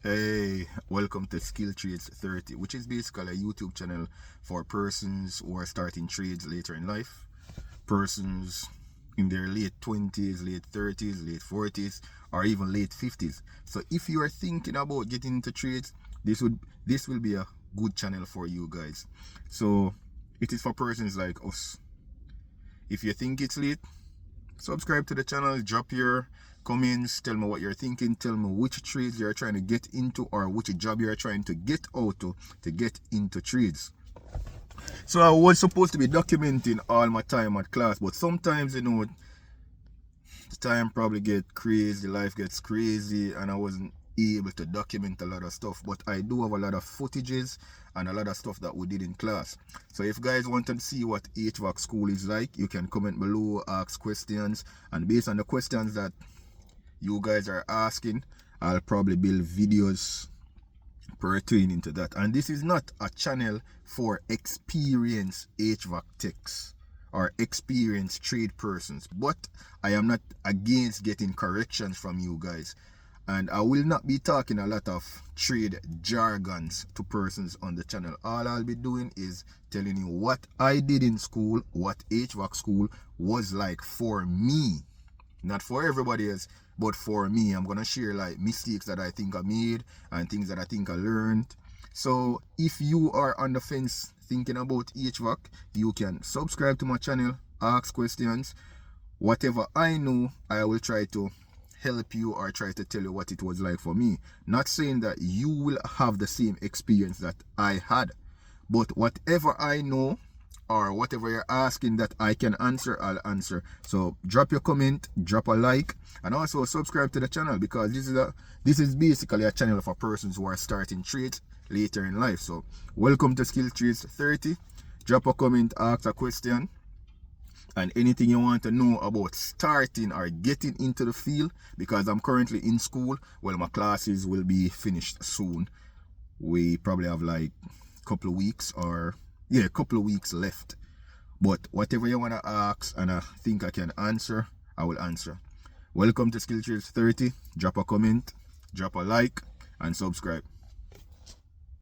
Hey, welcome to Skill Trades 30, which is basically a YouTube channel for persons who are starting trades later in life, persons in their late 20s, late 30s, late 40s, or even late 50s. So if you are thinking about getting into trades, this will be a good channel for you guys. So it is for persons like us. If you think it's late, subscribe to the channel, drop your comments, tell me what you're thinking, tell me which trades you're trying to get into or which job you're trying to get out to get into trades. So I was supposed to be documenting all my time at class, but sometimes the time probably get crazy, life gets crazy, and I wasn't able to document a lot of stuff. But I do have a lot of footages and a lot of stuff that we did in class. So if guys want to see what HVAC school is like, you can comment below, ask questions, and based on the questions that you guys are asking, I'll probably build videos pertaining to that. And this is not a channel for experienced HVAC techs or experienced trade persons, but I am not against getting corrections from you guys, and I will not be talking a lot of trade jargons to persons on the channel. All I'll be doing is telling you what I did in school, what HVAC school was like for me, not for everybody else, but for me. I'm gonna share like mistakes that I think I made and things that I think I learned. So if you are on the fence thinking about HVAC, you can subscribe to my channel, ask questions. Whatever I know, I will try to help you or try to tell you what it was like for me. Not saying that you will have the same experience that I had, but whatever I know or whatever you're asking that I can answer, I'll answer. So drop your comment, drop a like, and also subscribe to the channel, because this is basically a channel for persons who are starting trades later in life. So welcome to Skill Trades 30. Drop a comment, ask a question, and anything you want to know about starting or getting into the field, because I'm currently in school. Well, my classes will be finished soon. We probably have like a couple of weeks left. But whatever you want to ask and I think I can answer, I will answer. Welcome to Skill Trades 30. Drop a comment, drop a like, and subscribe.